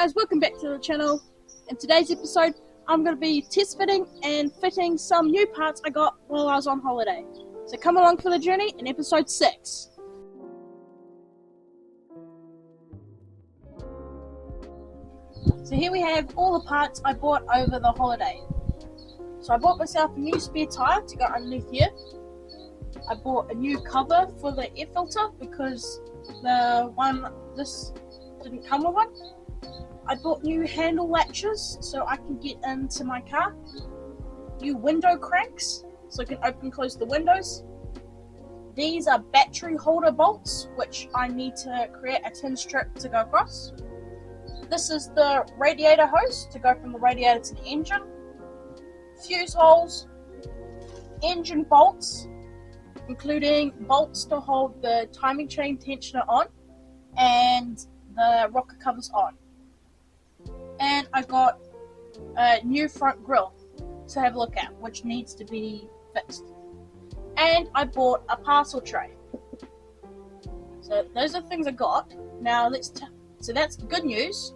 Guys, welcome back to the channel. In today's episode, I'm going to be test fitting and fitting some new parts I got while I was on holiday. So come along for the journey in episode 6. So here we have all the parts I bought over the holiday. So I bought myself a new spare tyre to go underneath here. I bought a new cover for the air filter because this didn't come with one. I bought new handle latches so I can get into my car. New window cranks so I can open and close the windows. These are battery holder bolts which I need to create a tin strip to go across. This is the radiator hose to go from the radiator to the engine. Fuse holes. Engine bolts, including bolts to hold the timing chain tensioner on and the rocker covers on. And I got a new front grille to have a look at, which needs to be fixed. And I bought a parcel tray. So those are the things I got. Now so that's the good news.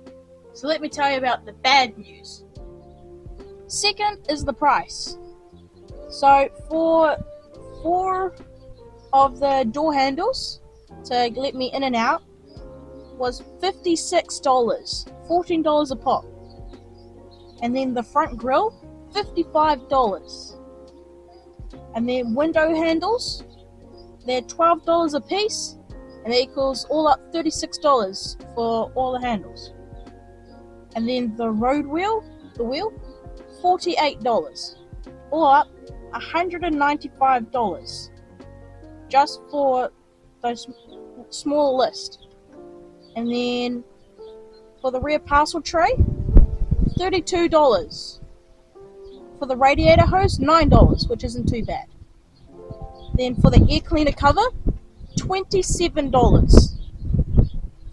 So let me tell you about the bad news. Second is the price. So for 4 of the door handles to let me in and out was $56, $14 a pop. And then the front grille, $55. And then window handles, they're $12 a piece, and that equals all up $36 for all the handles. And then the road wheel, $48. All up $195 just for those small list. And then for the rear parcel tray, $32. For the radiator hose, $9, which isn't too bad. Then for the air cleaner cover, $27.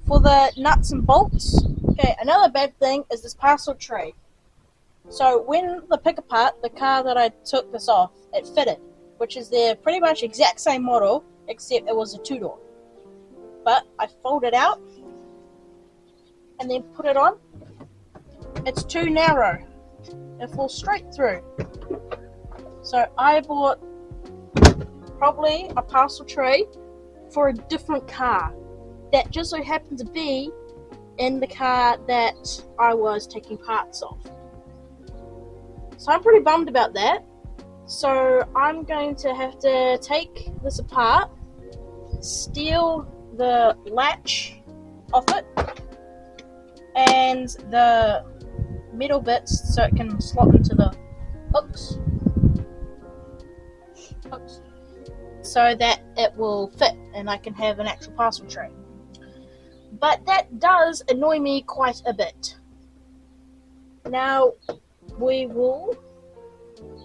For the nuts and bolts, okay, another bad thing is this parcel tray. So when the pick apart, the car that I took this off, it fitted, which is their pretty much exact same model, except it was a 2-door. But I fold it out and then put it on. It's too narrow. It falls straight through. So I bought probably a parcel tray for a different car that just so happened to be in the car that I was taking parts of. So I'm pretty bummed about that. So I'm going to have to take this apart, steal the latch off it, and the metal bits so it can slot into the hooks so that it will fit and I can have an actual parcel tray. But that does annoy me quite a bit. Now we will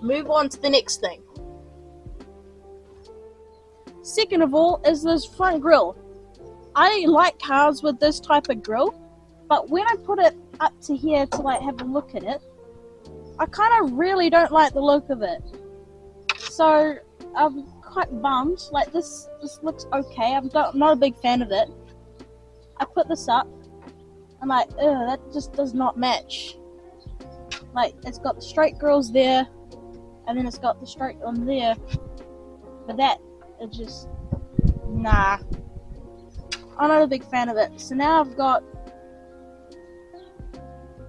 move on to the next thing. Second of all is this front grille. I like cars with this type of grille, but when I put it up to here to have a look at it, I kind of really don't like the look of it. So I'm quite bummed. This looks okay. I'm not a big fan of it. I put this up. I'm like, ugh, that just does not match. It's got the straight grills there, and then it's got the straight on there. But it just, nah. I'm not a big fan of it. So now I've got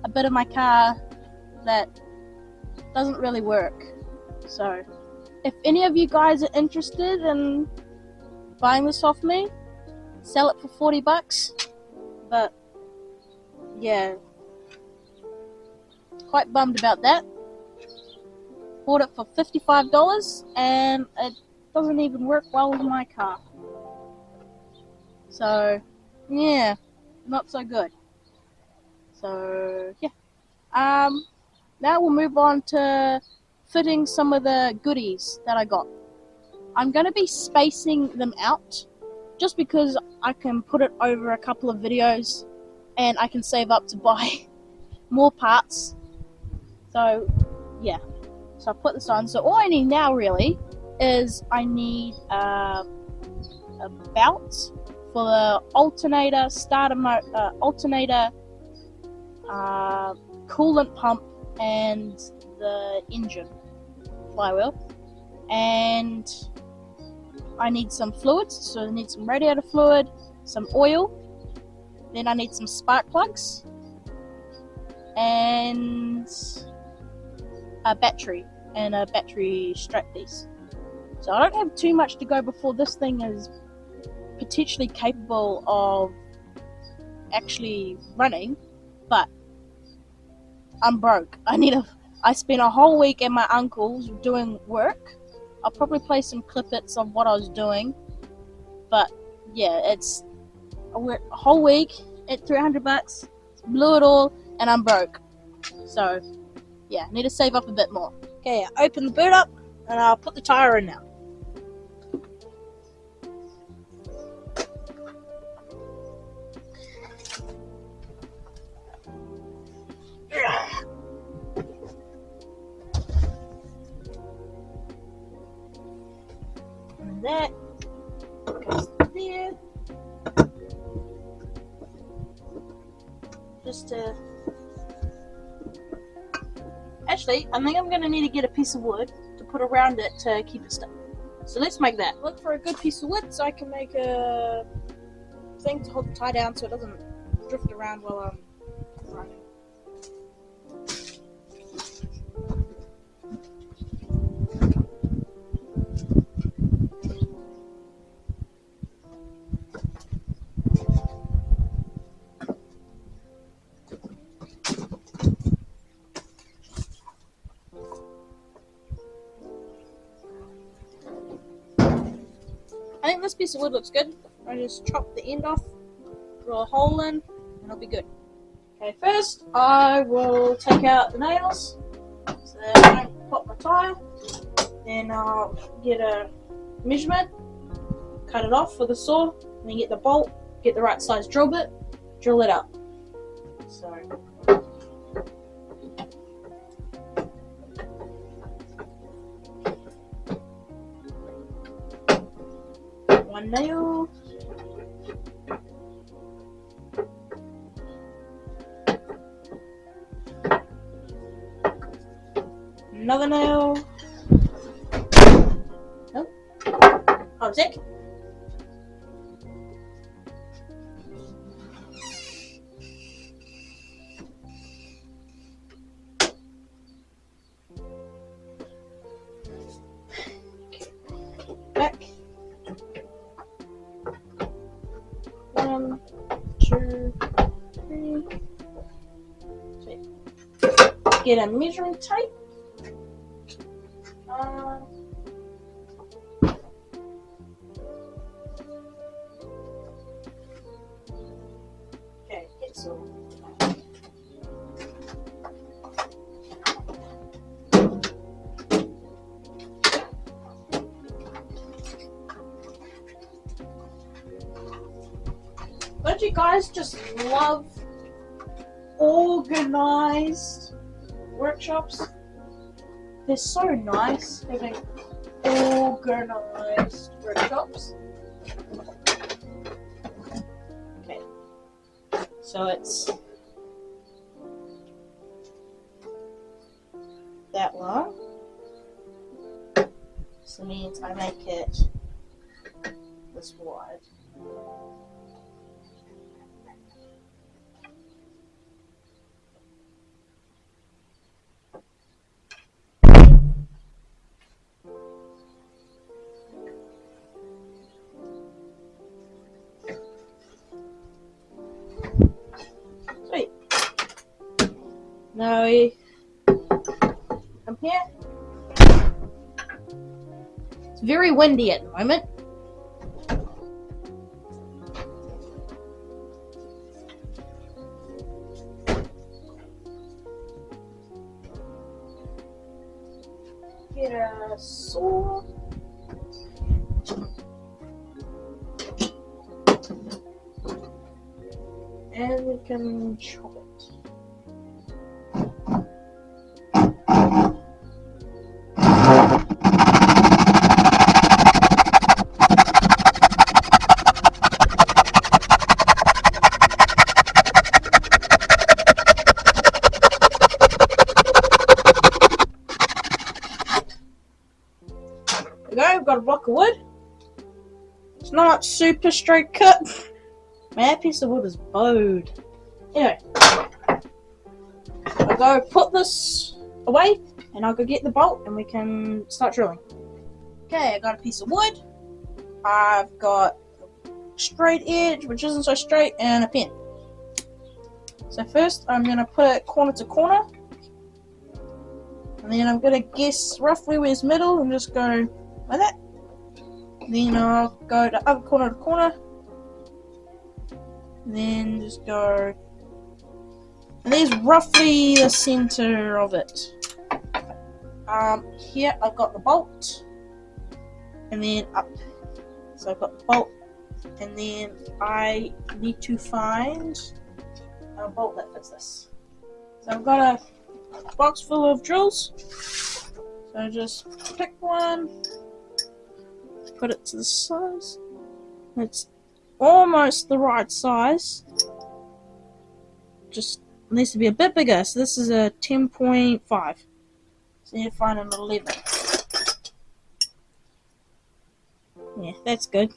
a bit of my car that doesn't really work. So if any of you guys are interested in buying this off me, sell it for $40. But yeah, quite bummed about that. Bought it for $55 and it doesn't even work well with my car. So yeah, not so good. So yeah, now we'll move on to fitting some of the goodies that I got. I'm going to be spacing them out just because I can put it over a couple of videos and I can save up to buy more parts. So yeah, so I put this on. So all I need now really is I need a belt for the alternator coolant pump, and the engine flywheel. And I need some fluids, so I need some radiator fluid, some oil, then I need some spark plugs, and a battery and a battery strap piece. So I don't have too much to go before this thing is potentially capable of actually running, but I'm broke. I spent a whole week at my uncle's doing work. I'll probably play some clippets of what I was doing, but yeah, it's a whole week at $300, blew it all, and I'm broke. So yeah, need to save up a bit more. Okay, I open the boot up and I'll put the tire in now. And that goes there. Just to... Actually, I think I'm going to need to get a piece of wood to put around it to keep it stuck. So let's make that. Look for a good piece of wood so I can make a thing to hold the tie down so it doesn't drift around while I'm running. I think this piece of wood looks good. I just chop the end off, drill a hole in, and it'll be good. Okay, first I will take out the nails so that I don't pop my tire. Then I'll get a measurement, cut it off with a saw, and then get the bolt, get the right size drill bit, drill it out. So. One nail, another nail, nope, object, back. 1, 2, 3. Get a measuring tape. Okay, get some. Don't you guys just love organized workshops? They're so nice having organized workshops. Okay, so it's that long. So means I make it this wide. Sweet. Now we come here. It's very windy at the moment. Get a saw. And we can chop it. got a block of wood. It's not super straight cut. Man, that piece of wood is bowed. Anyway, I'll go put this away and I'll go get the bolt and we can start drilling. Okay, I got a piece of wood. I've got a straight edge, which isn't so straight, and a pen. So first I'm going to put it corner to corner. And then I'm going to guess roughly where's middle and just go like that. Then I'll go to other corner to corner. And then just go. And there's roughly the center of it. Here I've got the bolt. And then up. So I've got the bolt. And then I need to find a bolt that fits this. So I've got a box full of drills. So just pick one. Put it to the size. It's almost the right size. Just needs to be a bit bigger. So this is a 10.5. So you need to find an 11. Yeah, that's good.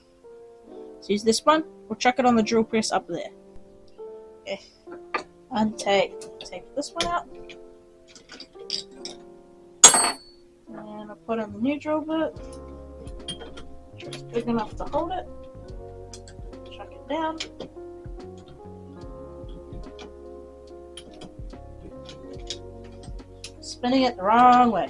So use this one. We'll chuck it on the drill press up there. Okay. Take this one out. And I'll put in the new drill bit. It's big enough to hold it. Chuck it down. Spinning it the wrong way.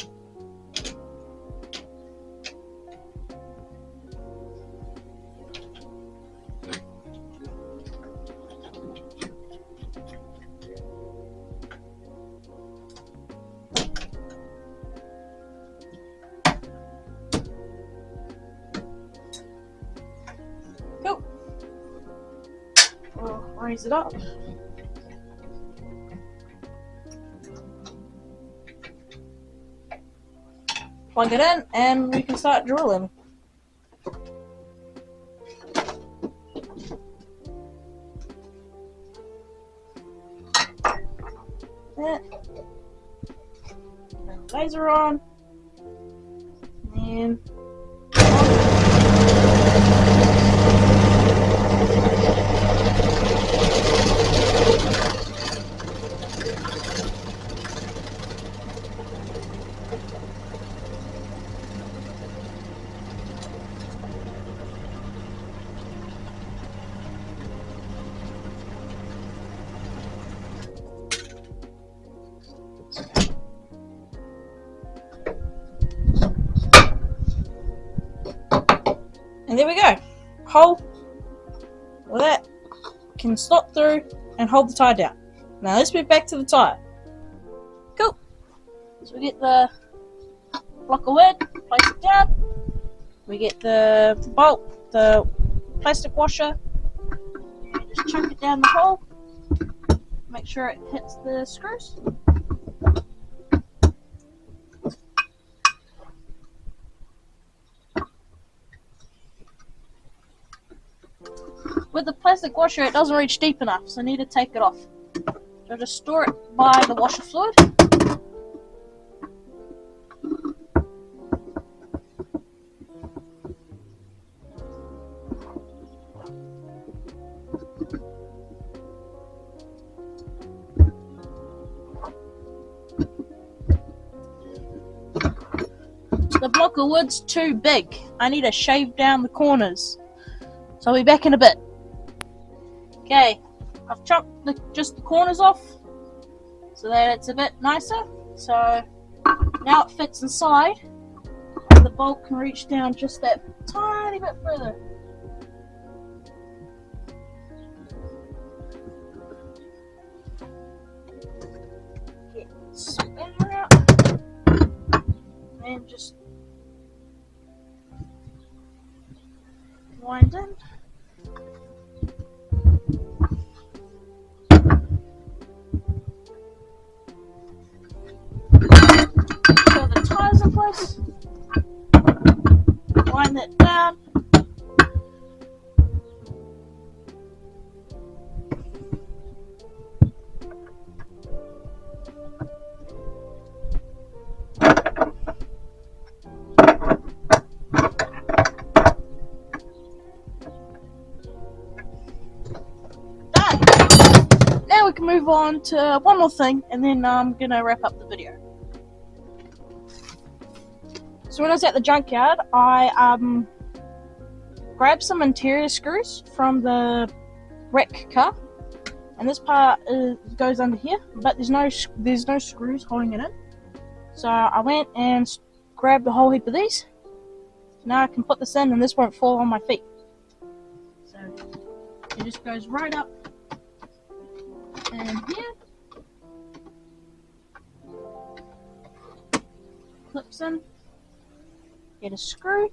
Cool. We'll raise it up. Plug it in and we can start drilling. And laser on. And there we go. Hole with that can slot through and hold the tire down. Now let's move back to the tire. Cool. So we get the block of wood, place it down. We get the bolt, the plastic washer, and just chuck it down the hole. Make sure it hits the screws. With the plastic washer, it doesn't reach deep enough, so I need to take it off. So just store it by the washer fluid. The block of wood's too big. I need to shave down the corners. So I'll be back in a bit. Okay, I've chopped just the corners off so that it's a bit nicer. So now it fits inside. The bolt can reach down just that tiny bit further. Get the spinner out. And just wind in. So the tires in place. Wind it down. on to one more thing, and then I'm gonna wrap up the video. So when I was at the junkyard, I grabbed some interior screws from the wreck car, and this part goes under here, but there's no screws holding it in. So I went and grabbed a whole heap of these. Now I can put this in, and this won't fall on my feet. So it just goes right up and here, clips in, get a screw,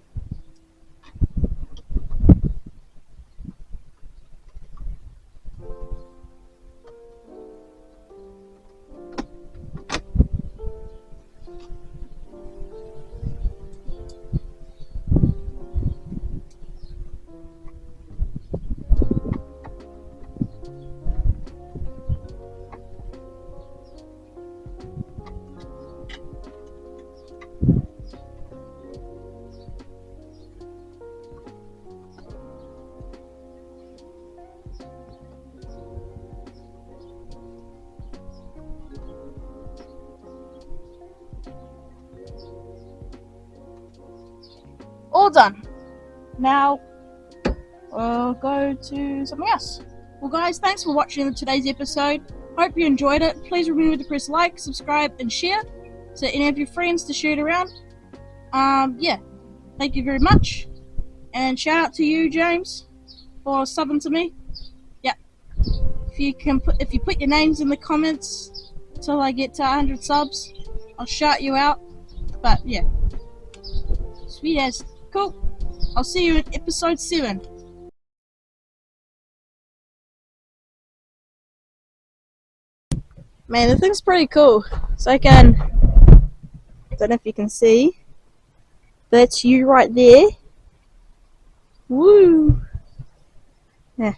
all done. Now we'll go to something else. Well guys, thanks for watching today's episode. Hope you enjoyed it. Please remember to press like, subscribe and share to any of your friends to share it around. Yeah, thank you very much, and shout out to you, James, for subbing to me. Yeah, if you put your names in the comments till I get to 100 subs, I'll shout you out. But yeah, sweet as. Cool. I'll see you in episode 7. Man, the thing's pretty cool. So I don't know if you can see. That's you right there. Woo! Yeah.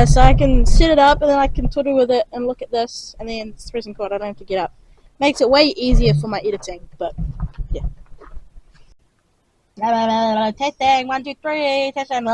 So I can set it up, and then I can twiddle with it and look at this, and then it's pressing record. I don't have to get up. Makes it way easier for my editing, but yeah. Testing, 1, 2, 3, testing,